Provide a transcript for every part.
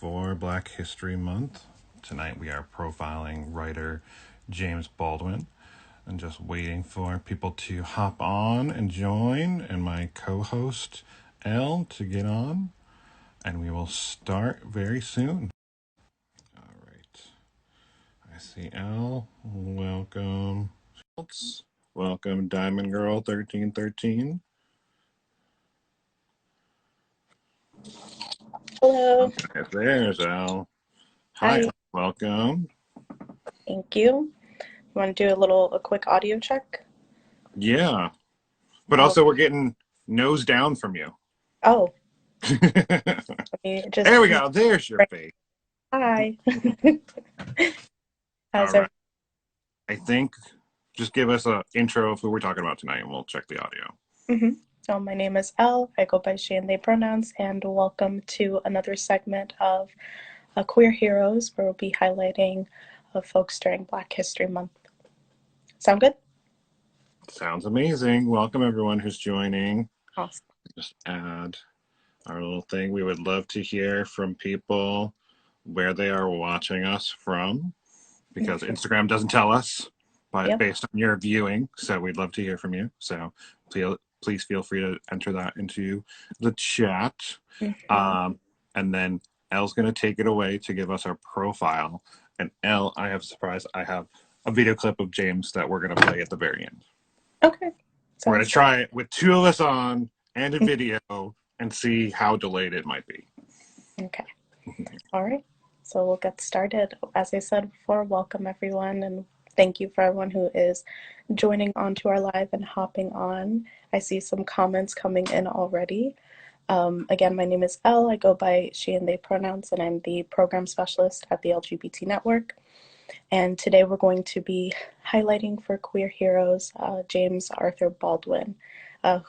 for Black History Month. Tonight we are profiling writer James Baldwin and just waiting for people to hop on and join, and my co-host Elle to get on, and we will start very soon. All right. I see Elle. Welcome. Welcome Diamond Girl 1313. Hello. Okay, there's Elle. Hi. Welcome. Thank you. You want to do a quick audio check? Yeah. But also we're getting nose down from you. Oh. There we go. There's your face. Hi. All right. I think just give us an intro of who we're talking about tonight and we'll check the audio. So my name is Elle. I go by she and they pronouns, and welcome to another segment of Queer Heroes, where we'll be highlighting folks during Black History Month. Sound good? Sounds amazing. Welcome everyone who's joining. Awesome. Just add our little thing. We would love to hear from people where they are watching us from, because Instagram doesn't tell us, but based on your viewing. So we'd love to hear from you. So please feel free to enter that into the chat. And then Elle's going to take it away to give us our profile. And Elle, I have a surprise. I have a video clip of James that we're going to play at the very end. Okay. We're going to try it with two of us on and a video and see how delayed it might be. Okay. All right. So we'll get started. As I said before, welcome everyone, and thank you for everyone who is joining onto our live and hopping on. I see some comments coming in already. Again, my name is Elle. I go by she and they pronouns, and I'm the program specialist at the LGBT Network. And today we're going to be highlighting for Queer Heroes James Arthur Baldwin,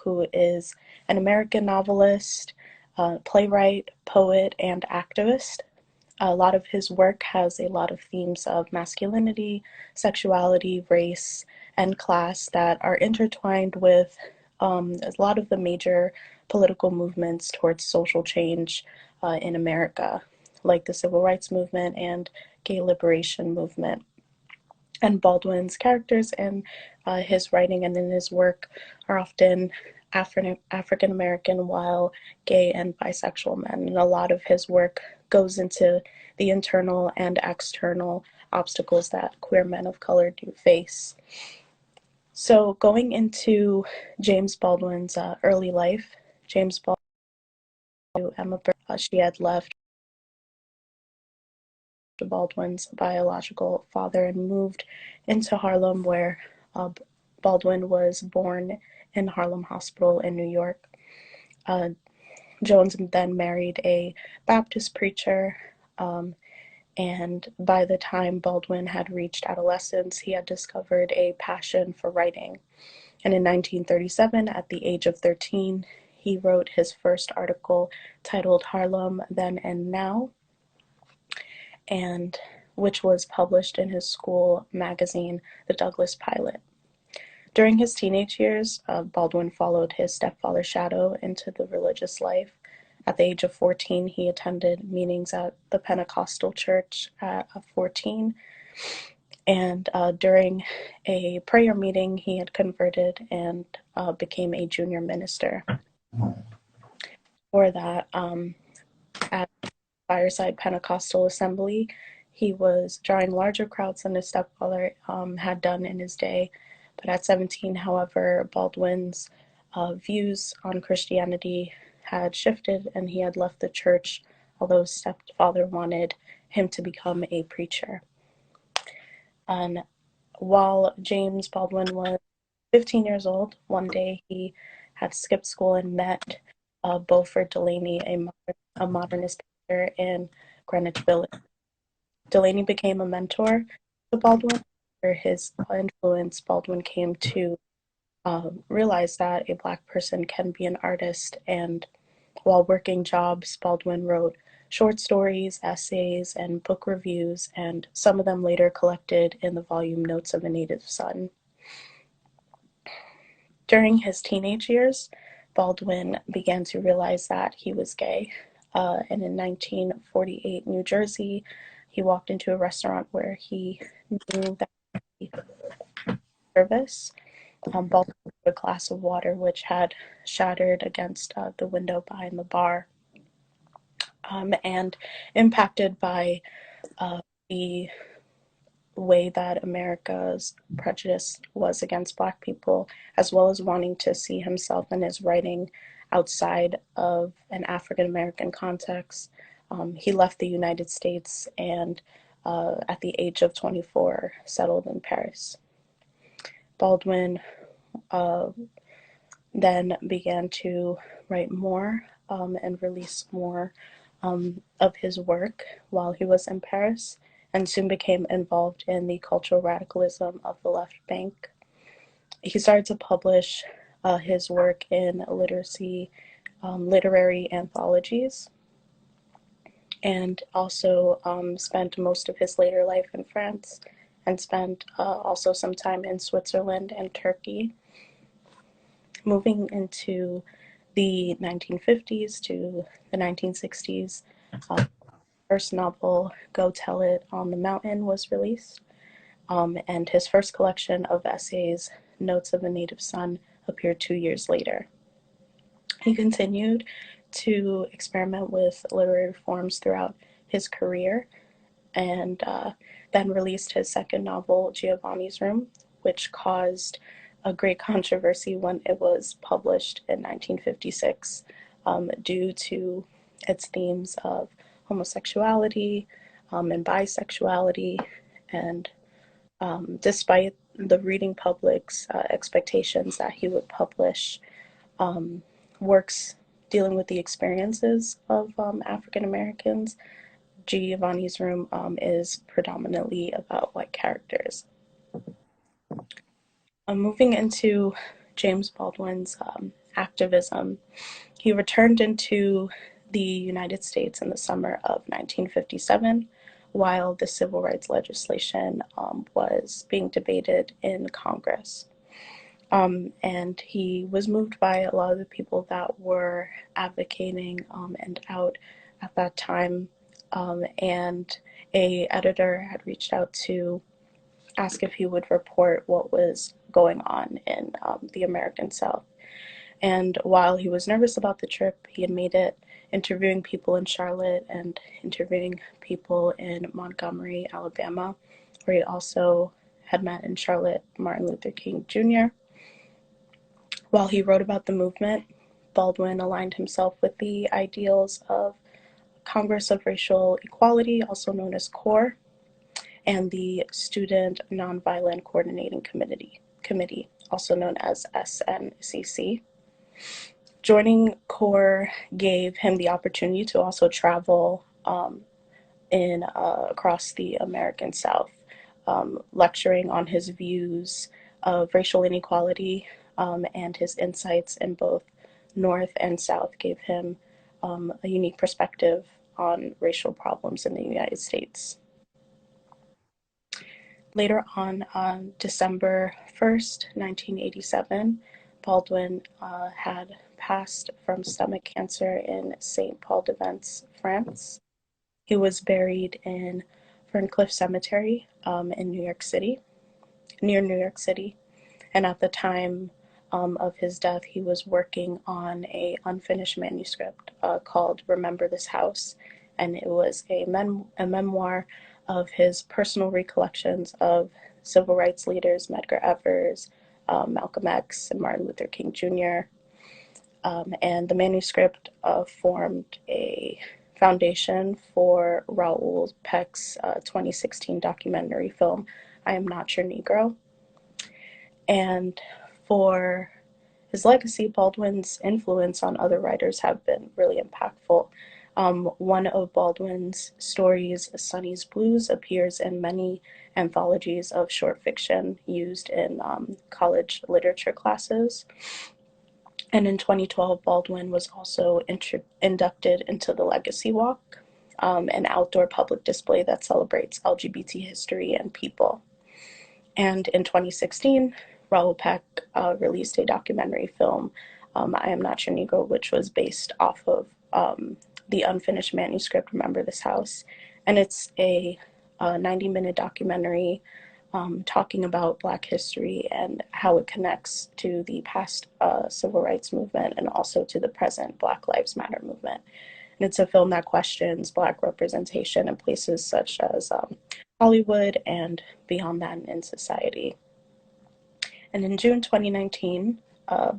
who is an American novelist, playwright, poet, and activist. A lot of his work has a lot of themes of masculinity, sexuality, race, and class that are intertwined with a lot of the major political movements towards social change in America, like the Civil Rights Movement and Gay Liberation Movement. And Baldwin's characters in his writing and in his work are often African American, while gay and bisexual men. And a lot of his work goes into the internal and external obstacles that queer men of color do face. So going into James Baldwin's early life, James Baldwin, Emma Burke, she had left Baldwin's biological father and moved into Harlem, where Baldwin was born in Harlem Hospital in New York. Jones then married a Baptist preacher, and by the time Baldwin had reached adolescence, he had discovered a passion for writing. And in 1937, at the age of 13, he wrote his first article titled Harlem, Then and Now, and which was published in his school magazine, The Douglas Pilot. During his teenage years, Baldwin followed his stepfather's shadow into the religious life. At the age of 14, he attended meetings at the Pentecostal church at 14. And during a prayer meeting, he had converted and became a junior minister. For that, at Fireside Pentecostal Assembly, he was drawing larger crowds than his stepfather had done in his day. But at 17, however, Baldwin's views on Christianity had shifted, and he had left the church, although his stepfather wanted him to become a preacher. And while James Baldwin was 15 years old, one day he had skipped school and met Beaufort Delaney, a modernist painter in Greenwich Village. Delaney became a mentor to Baldwin. Under his influence, Baldwin came to realize that a Black person can be an artist, and while working jobs, Baldwin wrote short stories, essays, and book reviews, and some of them later collected in the volume Notes of a Native Son. During his teenage years, Baldwin began to realize that he was gay. and in 1948, New Jersey, he walked into a restaurant where he knew that the service Baldwin a glass of water which had shattered against the window behind the bar, and impacted by the way that America's prejudice was against Black people, as well as wanting to see himself and his writing outside of an African American context. He left the United States and, at the age of 24, settled in Paris. Baldwin uh, then began to write more and release more of his work while he was in Paris, and soon became involved in the cultural radicalism of the left bank. He started to publish his work in literary anthologies, and also spent most of his later life in France, and spent also some time in Switzerland and Turkey. Moving into the 1950s to the 1960s, first novel, Go Tell It on the Mountain, was released, and his first collection of essays, Notes of a Native Son, appeared 2 years later. He continued to experiment with literary forms throughout his career, and then released his second novel, Giovanni's Room, which caused a great controversy when it was published in 1956, due to its themes of homosexuality and bisexuality, and despite the reading public's expectations that he would publish works dealing with the experiences of African Americans, Giovanni's Room is predominantly about white characters. Moving into James Baldwin's activism, he returned into the United States in the summer of 1957 while the civil rights legislation was being debated in Congress. And he was moved by a lot of the people that were advocating and out at that time. And a editor had reached out to ask if he would report what was going on in the American South. And while he was nervous about the trip, he had made it interviewing people in Charlotte and interviewing people in Montgomery, Alabama, where he also had met in Charlotte Martin Luther King Jr. While he wrote about the movement, Baldwin aligned himself with the ideals of Congress of Racial Equality, also known as CORE, and the Student Nonviolent Coordinating Committee, also known as SNCC. Joining CORE gave him the opportunity to also travel across the American South, lecturing on his views of racial inequality, and his insights in both North and South gave him a unique perspective on racial problems in the United States. Later on December 1st, 1987, Baldwin had passed from stomach cancer in St. Paul de Vence, France. He was buried in Ferncliff Cemetery in New York City, near New York City. And at the time of his death, he was working on an unfinished manuscript called Remember This House. And it was a memoir of his personal recollections of civil rights leaders, Medgar Evers, Malcolm X, and Martin Luther King Jr. And the manuscript formed a foundation for Raoul Peck's 2016 documentary film, I Am Not Your Negro. And for his legacy, Baldwin's influence on other writers have been really impactful. One of Baldwin's stories, Sonny's Blues, appears in many anthologies of short fiction used in college literature classes. And in 2012, Baldwin was also inducted into the Legacy Walk, an outdoor public display that celebrates LGBT history and people. And in 2016, Raoul Peck released a documentary film, I Am Not Your Negro, which was based off of the unfinished manuscript, Remember This House. And it's a 90-minute documentary talking about Black history and how it connects to the past civil rights movement and also to the present Black Lives Matter movement. And it's a film that questions Black representation in places such as Hollywood and beyond that in society. And in June 2019,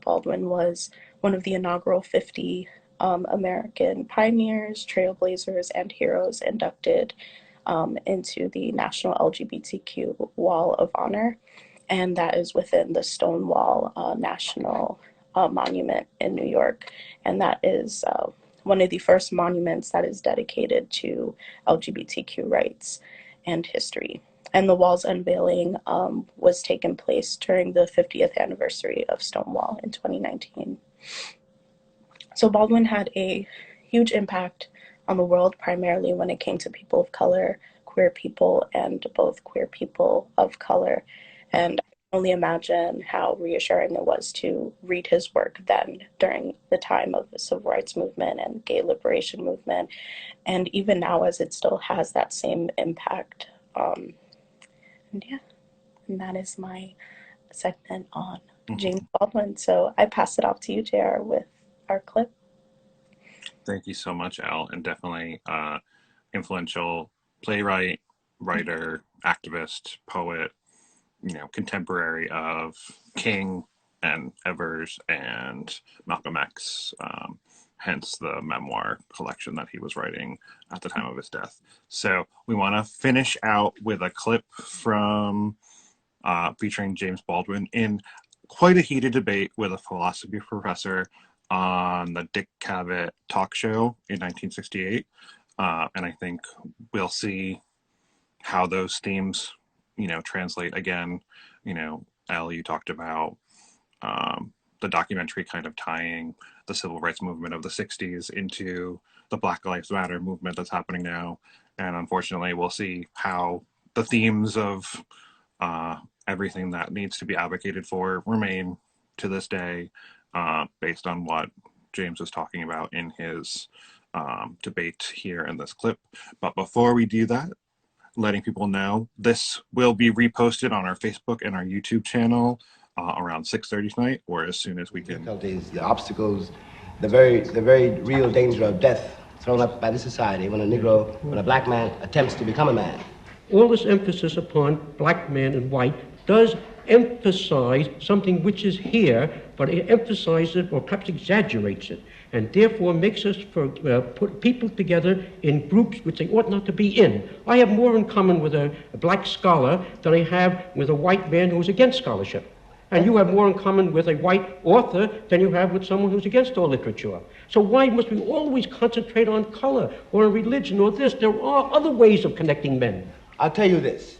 Baldwin was one of the inaugural 50 American pioneers, trailblazers, and heroes inducted into the National LGBTQ Wall of Honor, and that is within the Stonewall National Monument in New York, and that is one of the first monuments that is dedicated to LGBTQ rights and history. And the wall's unveiling was taking place during the 50th anniversary of Stonewall in 2019. So Baldwin had a huge impact on the world, primarily when it came to people of color, queer people, and both queer people of color. And I can only imagine how reassuring it was to read his work then during the time of the civil rights movement and gay liberation movement, and even now as it still has that same impact. And yeah, and that is my segment on James Baldwin. So I pass it off to you, JR, with our clip. Thank you so much, Al, and definitely influential playwright, writer, activist, poet, contemporary of King and Evers and Malcolm X, hence the memoir collection that he was writing at the time of his death. So we want to finish out with a clip from featuring James Baldwin in quite a heated debate with a philosophy professor on the Dick Cavett talk show in 1968. And I think we'll see how those themes, translate again. Elle, you talked about the documentary kind of tying the civil rights movement of the 60s into the Black Lives Matter movement that's happening now. And unfortunately, we'll see how the themes of everything that needs to be advocated for remain to this day, based on what James was talking about in his debate here in this clip. But before we do that, letting people know this will be reposted on our Facebook and our YouTube channel around 6:30 tonight, or as soon as we can. The obstacles, the very real danger of death thrown up by the society when a black man attempts to become a man. All this emphasis upon black man and white does emphasize something which is here, but it emphasizes it or perhaps exaggerates it, and therefore makes us put people together in groups which they ought not to be in. I have more in common with a black scholar than I have with a white man who's against scholarship. And you have more in common with a white author than you have with someone who's against all literature. So why must we always concentrate on color or on religion or this? There are other ways of connecting men. I'll tell you this.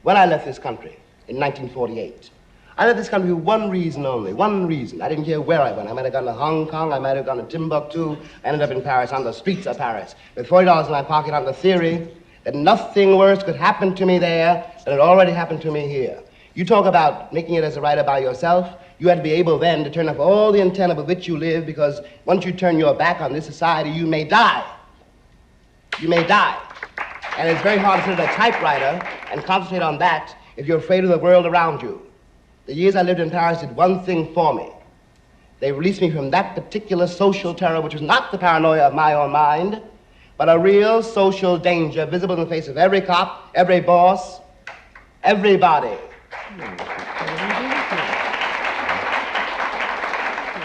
When I left this country in 1948, I left this country for one reason only, one reason. I didn't care where I went. I might have gone to Hong Kong, I might have gone to Timbuktu. I ended up in Paris, on the streets of Paris, with $40 in my pocket on the theory that nothing worse could happen to me there than had already happened to me here. You talk about making it as a writer by yourself. You have to be able then to turn off all the antenna with which you live, because once you turn your back on this society, you may die. You may die. And it's very hard to sit at a typewriter and concentrate on that if you're afraid of the world around you. The years I lived in Paris did one thing for me. They released me from that particular social terror, which was not the paranoia of my own mind, but a real social danger visible in the face of every cop, every boss, everybody.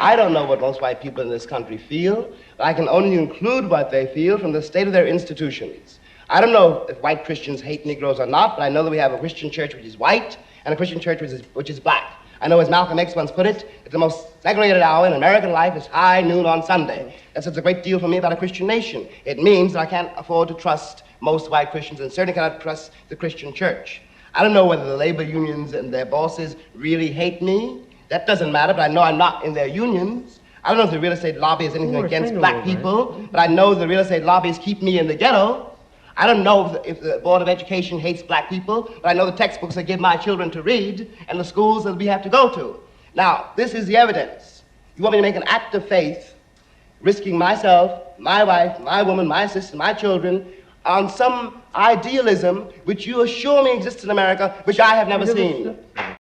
I don't know what most white people in this country feel, but I can only conclude what they feel from the state of their institutions. I don't know if white Christians hate Negroes or not, but I know that we have a Christian church which is white and a Christian church which is black. I know, as Malcolm X once put it, that the most segregated hour in American life is high noon on Sunday. That says a great deal for me about a Christian nation. It means that I can't afford to trust most white Christians and certainly cannot trust the Christian church. I don't know whether the labor unions and their bosses really hate me. That doesn't matter, but I know I'm not in their unions. I don't know if the real estate lobby is anything against black people, but I know the real estate lobbies keep me in the ghetto. I don't know if the Board of Education hates black people, but I know the textbooks they give my children to read and the schools that we have to go to. Now, this is the evidence. You want me to make an act of faith risking myself, my wife, my woman, my sister, my children, on some idealism which you assure me exists in America, which I have never seen.